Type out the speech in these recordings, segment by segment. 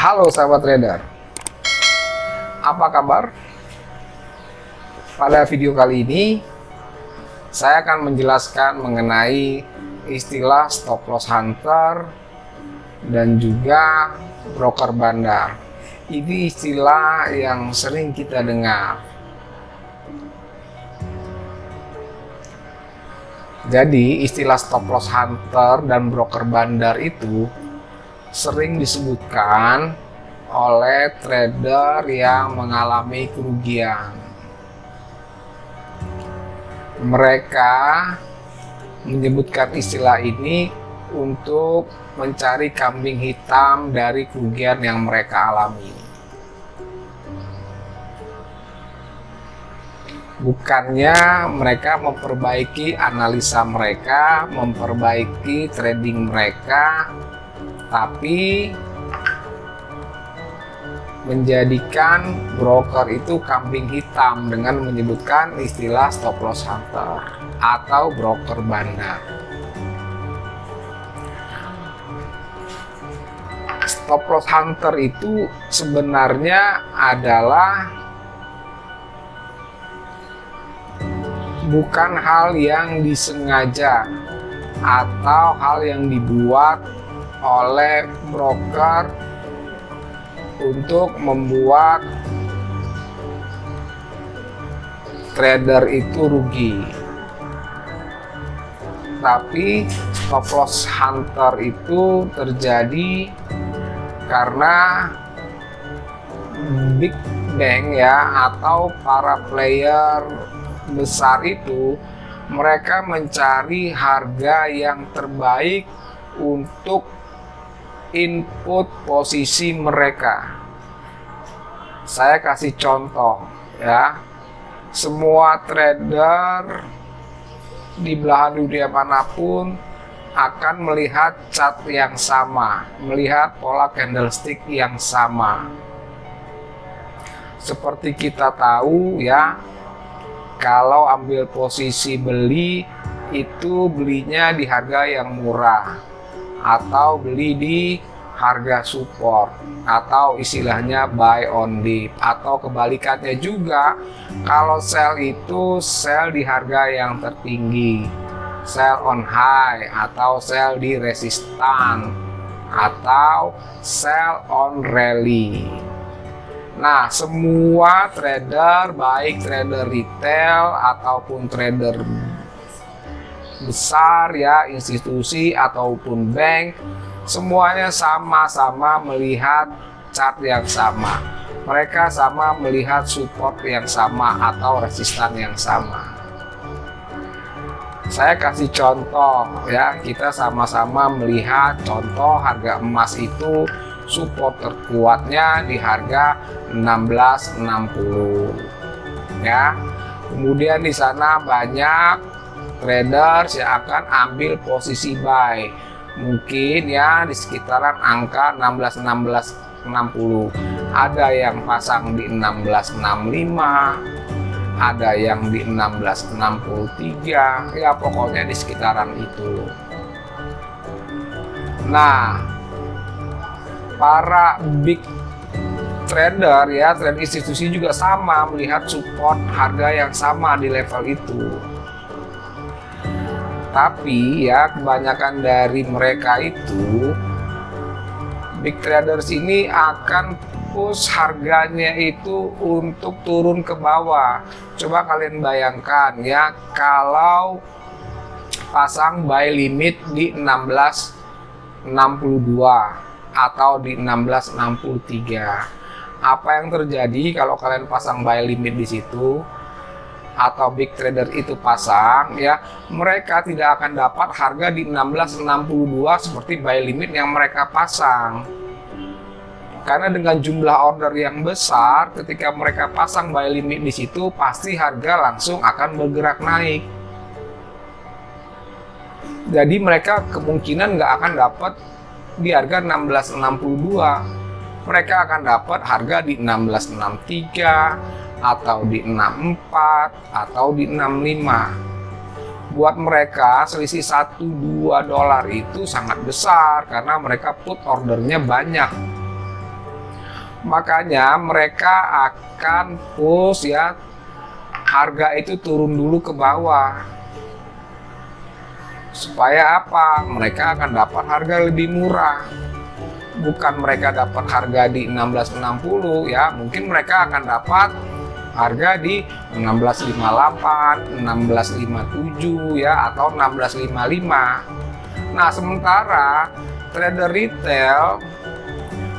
Halo sahabat trader, apa kabar? Pada video kali ini saya akan menjelaskan mengenai istilah stop loss hunter dan juga broker bandar. Ini istilah yang sering kita dengar. Jadi istilah stop loss hunter dan broker bandar itu sering disebutkan oleh trader yang mengalami kerugian. Mereka menyebutkan istilah ini untuk mencari kambing hitam dari kerugian yang mereka alami. Bukannya mereka memperbaiki analisa mereka, memperbaiki trading mereka, tapi menjadikan broker itu kambing hitam dengan menyebutkan istilah stop loss hunter atau broker bandar. Stop loss hunter itu sebenarnya adalah bukan hal yang disengaja atau hal yang dibuat oleh broker untuk membuat trader itu rugi. Tapi stop loss hunter itu terjadi karena big bank ya, atau para player besar itu mereka mencari harga yang terbaik untuk input posisi mereka. Saya kasih contoh ya. Semua trader di belahan dunia manapun akan melihat chart yang sama, melihat pola candlestick yang sama. Seperti kita tahu ya, kalau ambil posisi beli itu belinya di harga yang murah atau beli di harga support, atau istilahnya buy on dip, atau kebalikannya juga, kalau sell itu sell di harga yang tertinggi, sell on high, atau sell di resistan, atau sell on rally. Nah, semua trader, baik trader retail ataupun trader besar ya, institusi ataupun bank, semuanya sama-sama melihat chart yang sama. Mereka sama melihat support yang sama atau resistan yang sama. Saya kasih contoh ya, kita sama-sama melihat contoh harga emas itu support terkuatnya di harga 1660 ya. Kemudian di sana banyak traders yang akan ambil posisi buy, mungkin ya di sekitaran angka 1660. Ada yang pasang di 1665, ada yang di 1663, ya pokoknya di sekitaran itu. Nah, para big trader ya, trader institusi juga sama melihat support harga yang sama di level itu. Tapi ya kebanyakan dari mereka itu, big traders ini akan push harganya itu untuk turun ke bawah. Coba kalian bayangkan ya, kalau pasang buy limit di 1662 atau di 1663, apa yang terjadi kalau kalian pasang buy limit di situ atau big trader itu pasang ya, mereka tidak akan dapat harga di 1662 seperti buy limit yang mereka pasang. Karena dengan jumlah order yang besar, ketika mereka pasang buy limit di situ, pasti harga langsung akan bergerak naik. Jadi mereka kemungkinan nggak akan dapat di harga 1662. Mereka akan dapat harga di 1663 atau di 64 atau di 65. Buat mereka selisih $1-2 itu sangat besar karena mereka put ordernya banyak. Makanya mereka akan push ya harga itu turun dulu ke bawah. Supaya apa? Mereka akan dapat harga lebih murah. Bukan mereka dapat harga di 1660 ya, mungkin mereka akan dapat harga di 1658, 1657 ya, atau 1655. Nah, sementara trader retail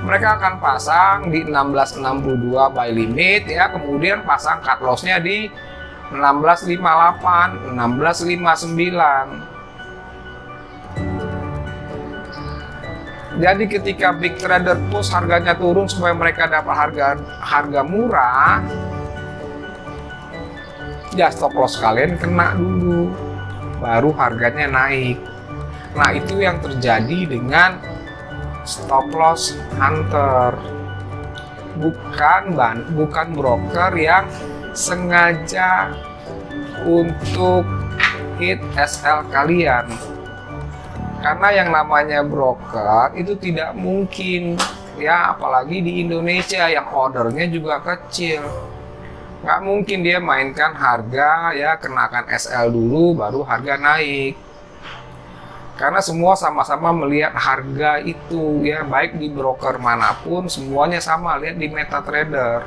mereka akan pasang di 1662 buy limit ya, kemudian pasang cut loss-nya di 1658, 1659. Jadi ketika big trader push harganya turun supaya mereka dapat harga murah, ya stop loss kalian kena dulu, baru harganya naik. Nah, itu yang terjadi dengan stop loss hunter. Bukan broker yang sengaja untuk hit SL kalian. Karena yang namanya broker itu tidak mungkin ya, apalagi di Indonesia yang ordernya juga kecil. Nggak mungkin dia mainkan harga ya, kenakan SL dulu baru harga naik. Karena semua sama-sama melihat harga itu ya, baik di broker manapun semuanya sama, lihat di MetaTrader.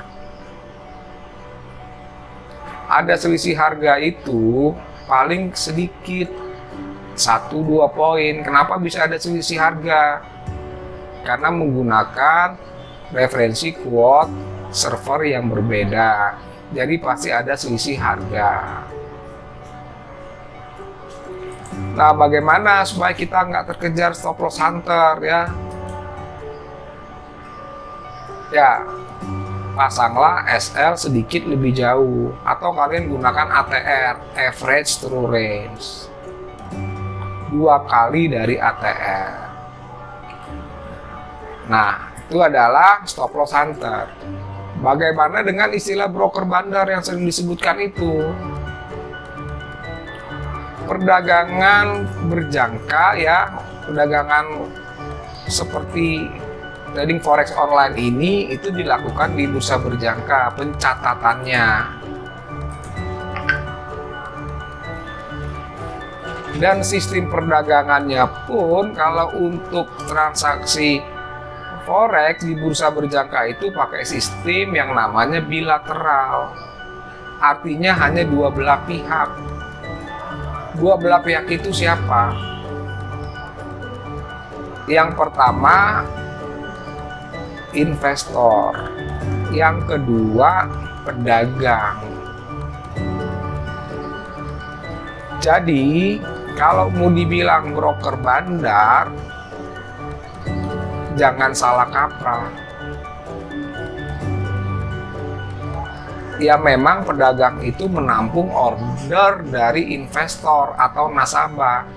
Ada selisih harga itu paling sedikit 1-2 poin. Kenapa bisa ada selisih harga? Karena menggunakan referensi quote server yang berbeda. Jadi pasti ada selisih harga. Nah, bagaimana supaya kita nggak terkejar stop loss hunter ya? Ya, pasanglah SL sedikit lebih jauh, atau kalian gunakan ATR, average true range, 2 kali dari ATR. Nah, itu adalah stop loss hunter. Bagaimana dengan istilah broker bandar yang sering disebutkan itu? Perdagangan berjangka ya, perdagangan seperti trading forex online ini itu dilakukan di bursa berjangka, pencatatannya. Dan sistem perdagangannya pun kalau untuk transaksi forex di bursa berjangka itu pakai sistem yang namanya bilateral. Artinya hanya dua belah pihak. Dua belah pihak itu siapa? Yang pertama investor, yang kedua pedagang. Jadi kalau mau dibilang broker bandar, jangan salah kaprah. Ya memang pedagang itu menampung order dari investor atau nasabah.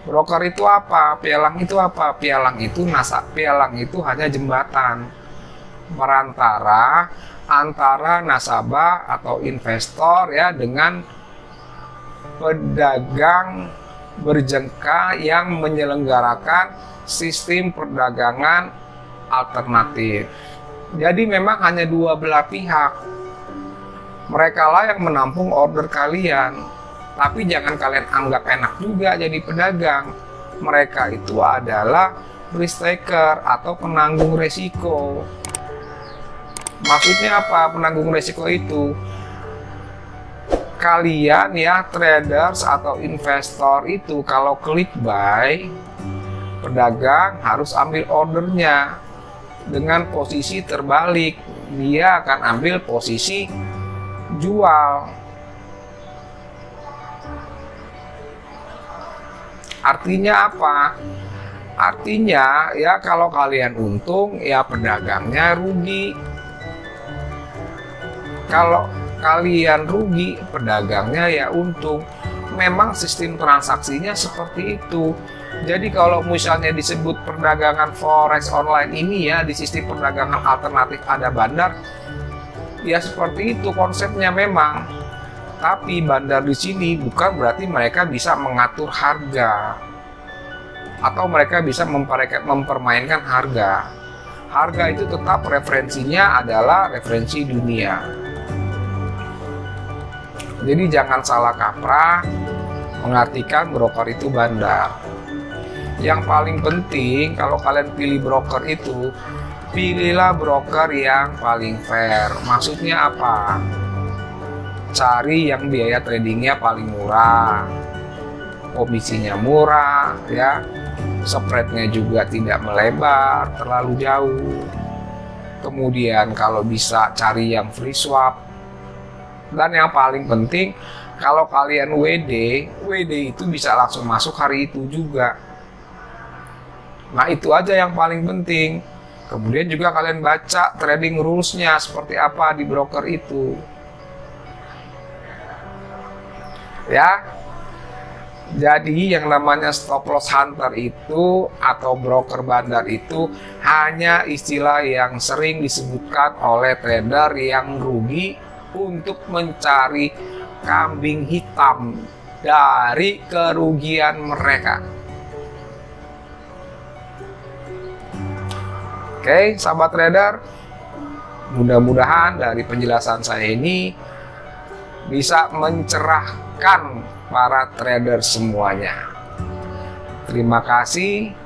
Broker itu apa? Pialang itu apa? Pialang itu hanya jembatan perantara antara nasabah atau investor ya dengan pedagang berjangka yang menyelenggarakan sistem perdagangan alternatif. Jadi memang hanya dua belah pihak. Mereka lah yang menampung order kalian. Tapi jangan kalian anggap enak juga jadi pedagang. Mereka itu adalah risk taker atau penanggung resiko. Maksudnya apa penanggung resiko itu? Kalian ya traders atau investor itu kalau klik buy, pedagang harus ambil ordernya dengan posisi terbalik. Dia akan ambil posisi jual. Artinya apa? Artinya ya kalau kalian untung ya pedagangnya rugi. Kalau kalian rugi, pedagangnya ya untung. Memang sistem transaksinya seperti itu. Jadi kalau misalnya disebut perdagangan forex online ini ya di sistem perdagangan alternatif ada bandar, ya seperti itu konsepnya memang. Tapi bandar di sini bukan berarti mereka bisa mengatur harga atau mereka bisa mempermainkan harga. harga itu tetap referensinya adalah referensi dunia. Jadi jangan salah kaprah mengartikan broker itu bandar. Yang paling penting kalau kalian pilih broker itu, pilihlah broker yang paling fair. Maksudnya apa? Cari yang biaya tradingnya paling murah, komisinya murah, ya, spreadnya juga tidak melebar terlalu jauh. Kemudian kalau bisa cari yang free swap. Dan yang paling penting, kalau kalian WD itu bisa langsung masuk hari itu juga. Nah, itu aja yang paling penting. Kemudian juga kalian baca trading rules-nya seperti apa di broker itu. Ya. Jadi yang namanya stop loss hunter itu atau broker bandar itu hanya istilah yang sering disebutkan oleh trader yang rugi untuk mencari kambing hitam dari kerugian mereka. Oke, sahabat trader, mudah-mudahan dari penjelasan saya ini bisa mencerahkan para trader semuanya. Terima kasih.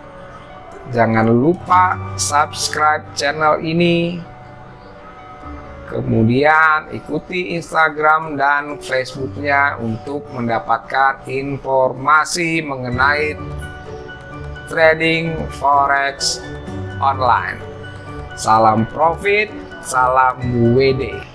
Jangan lupa subscribe channel ini. Kemudian ikuti Instagram dan Facebooknya untuk mendapatkan informasi mengenai trading forex online. Salam profit, salam WD.